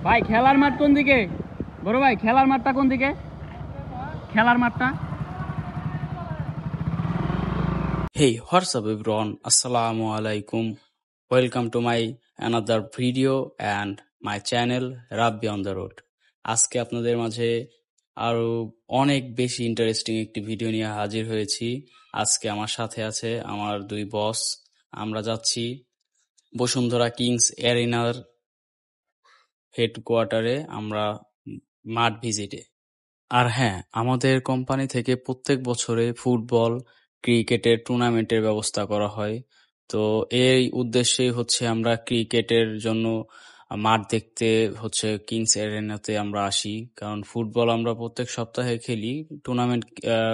ভাই খেলার মাঠ কোন দিকে? বড় ভাই খেলার মাঠটা কোন দিকে? খেলার মাঠটা? Hey, what's up everyone? Assalamu alaikum. Welcome to my another video and my channel Rabbi on the Road. আজকে আপনাদের মাঝে আরো অনেক বেশি ইন্টারেস্টিং একটি ভিডিও নিয়ে হাজির হয়েছি। আজকে আমার সাথে আছে আমার দুই বস। আমরা যাচ্ছি বসুন্ধরা কিংস এরিনার হেডকোয়ার্টারে আমরা মাঠ ভিজিটে। আর হ্যাঁ, আমাদের কোম্পানি থেকে প্রত্যেক বছরে ফুটবল, ক্রিকেটের টুর্নামেন্টের ব্যবস্থা করা হয়। তো এই উদ্দেশ্যেই হচ্ছে আমরা ক্রিকেটের জন্য মাঠ দেখতে হচ্ছে কিংস এরিনাতে আমরা আসি। কারণ ফুটবল আমরা প্রত্যেক সপ্তাহে খেলি। টুর্নামেন্ট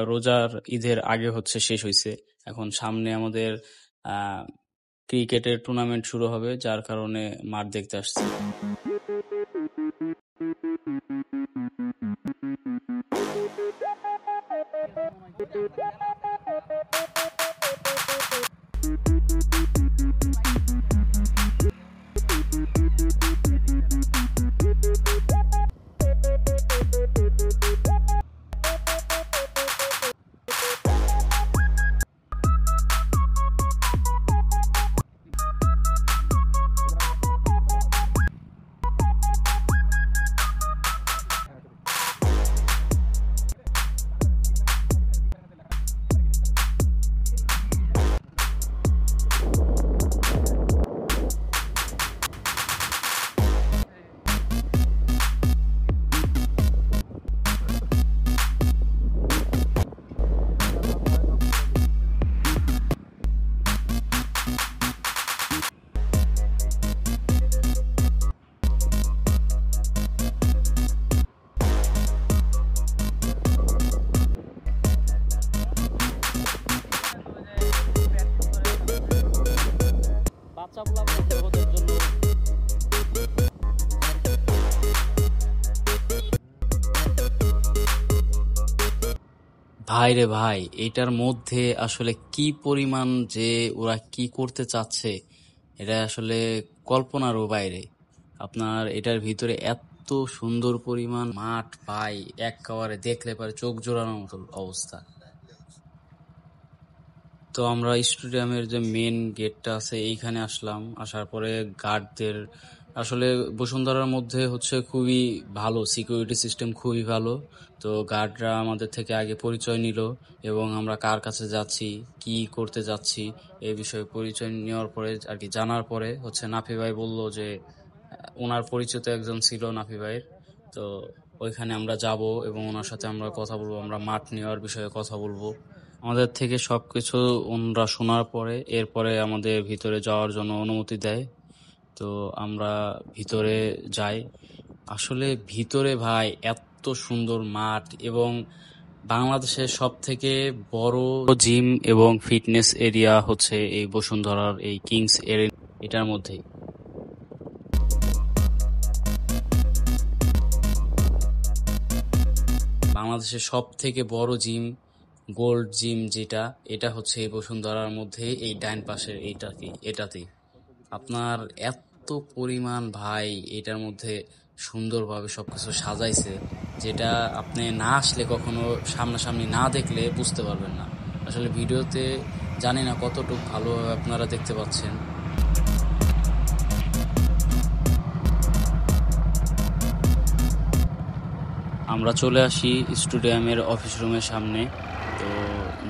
রোজার ঈদের আগে হচ্ছে শেষ হয়েছে। এখন সামনে আমাদের ক্রিকেটের টুর্নামেন্ট শুরু হবে, যার কারণে মাঠ দেখতে আসছি। ভাই রে ভাই, এটার মধ্যে আসলে কি পরিমাণ যে ওরা কি করতে চাচ্ছে এটা আসলে কল্পনারও বাইরে। আপনার এটার ভিতরে এত সুন্দর পরিমাণ মাঠ ভাই, একেবারে দেখলে পারে চোখ জোড়ানোর মতো অবস্থা। তো আমরা স্টেডিয়ামের যে মেন গেটটা আছে এইখানে আসলাম। আসার পরে গার্ডদের আসলে বসুন্ধরার মধ্যে হচ্ছে খুবই ভালো, সিকিউরিটি সিস্টেম খুবই ভালো। তো গার্ডরা আমাদের থেকে আগে পরিচয় নিল এবং আমরা কার কাছে যাচ্ছি, কি করতে যাচ্ছি এই বিষয়ে পরিচয় নেওয়ার পরে আর কি জানার পরে হচ্ছে নাফি ভাই বলল যে ওনার পরিচিত একজন ছিল নাফি ভাইয়ের। তো ওইখানে আমরা যাব এবং ওনার সাথে আমরা কথা বলবো, আমরা মাঠ নেওয়ার বিষয়ে কথা বলবো। আমাদের থেকে সবকিছু ওনারা শোনার পরে এরপরে আমাদের ভিতরে যাওয়ার জন্য অনুমতি দেয়। তো আমরা ভিতরে যাই। আসলে ভিতরে ভাই এত সুন্দর মাঠ এবং বাংলাদেশের সব থেকে বড় জিম এবং ফিটনেস এরিয়া হচ্ছে এই বসুন্ধরার এই কিংস এরিনা এটার মধ্যেই। বাংলাদেশের সব থেকে বড় জিম, গোল্ড জিম যেটা, এটা হচ্ছে এই বসুন্ধরার মধ্যে এই ডাইন পাশের এটাতেই। আপনার এত পরিমাণ ভাই এটার মধ্যে সুন্দরভাবে সবকিছু সাজাইছে, যেটা আপনি না আসলে কখনো সামনাসামনি না দেখলে বুঝতে পারবেন না। আসলে ভিডিওতে জানি না কতটুকু ভালোভাবে আপনারা দেখতে পাচ্ছেন। আমরা চলে আসি স্টেডিয়ামের অফিস রুমের সামনে। তো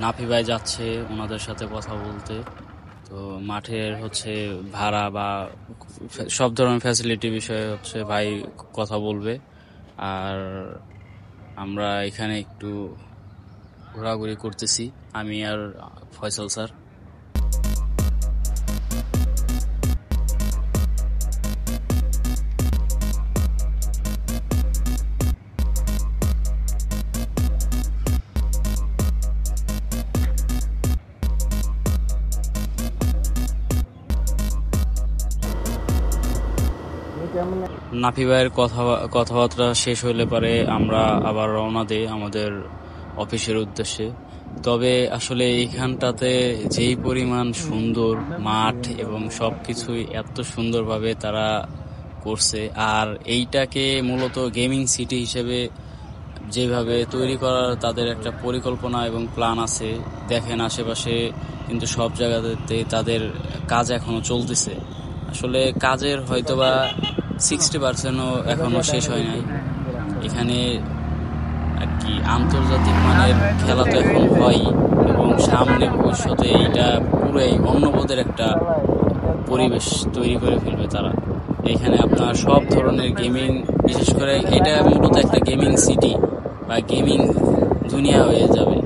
নাফি ভাই যাচ্ছে ওনাদের সাথে কথা বলতে। তো মাঠের হচ্ছে ভাড়া বা সব ধরনের ফ্যাসিলিটি বিষয়ে হচ্ছে ভাই কথা বলবে। আর আমরা এখানে একটু ঘোরাঘুরি করতেছি, আমি আর ফয়সাল স্যার। নাফি ভাইয়ের কথাবার্তা শেষ হলে পরে আমরা আবার রওনা দেই আমাদের অফিসের উদ্দেশ্যে। তবে আসলে এইখানটাতে যেই পরিমাণ সুন্দর মাঠ এবং সবকিছুই এত সুন্দরভাবে তারা করছে। আর এইটাকে মূলত গেমিং সিটি হিসেবে যেভাবে তৈরি করার তাদের একটা পরিকল্পনা এবং প্ল্যান আছে, দেখেন আশেপাশে কিন্তু সব জায়গাতে তাদের কাজ এখনো চলতেছে। আসলে কাজের হয়তোবা 60%ও এখনো শেষ হয় নাই। এখানে আর কি আন্তর্জাতিক মানের খেলা তো এখন হয়, এবং সামনে ভবিষ্যতে এইটা পুরোই অন্যপদের একটা পরিবেশ তৈরি করে ফেলবে তারা। এখানে আপনার সব ধরনের গেমিং, বিশেষ করে এটা মূলত একটা গেমিং সিটি বা গেমিং দুনিয়া হয়ে যাবে,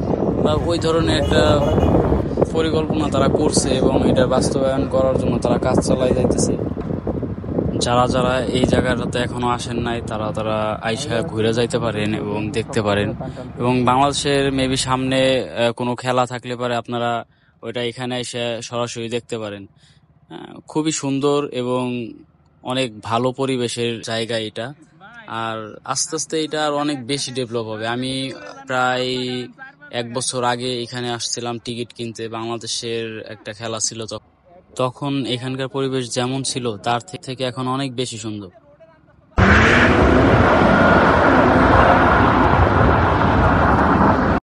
বা ওই ধরনের একটা পরিকল্পনা তারা করছে এবং এটা বাস্তবায়ন করার জন্য তারা কাজ চালাই যাইতেছে। যারা যারা এই জায়গাটাতে এখনো আসেন নাই, তারা তারা আইসা ঘুরে যাইতে পারেন এবং দেখতে পারেন। এবং বাংলাদেশের মেবি সামনে কোনো খেলা থাকলে পারে আপনারা ওইটা এখানে এসে সরাসরি দেখতে পারেন। খুবই সুন্দর এবং অনেক ভালো পরিবেশের জায়গা এটা। আর আস্তে আস্তে এটা আর অনেক বেশি ডেভেলপ হবে। আমি প্রায় 1 বছর আগে এখানে আসছিলাম টিকিট কিনতে, বাংলাদেশের একটা খেলা ছিল তখন। এখানকার পরিবেশ যেমন ছিল তার থেকে এখন অনেক বেশি সুন্দর।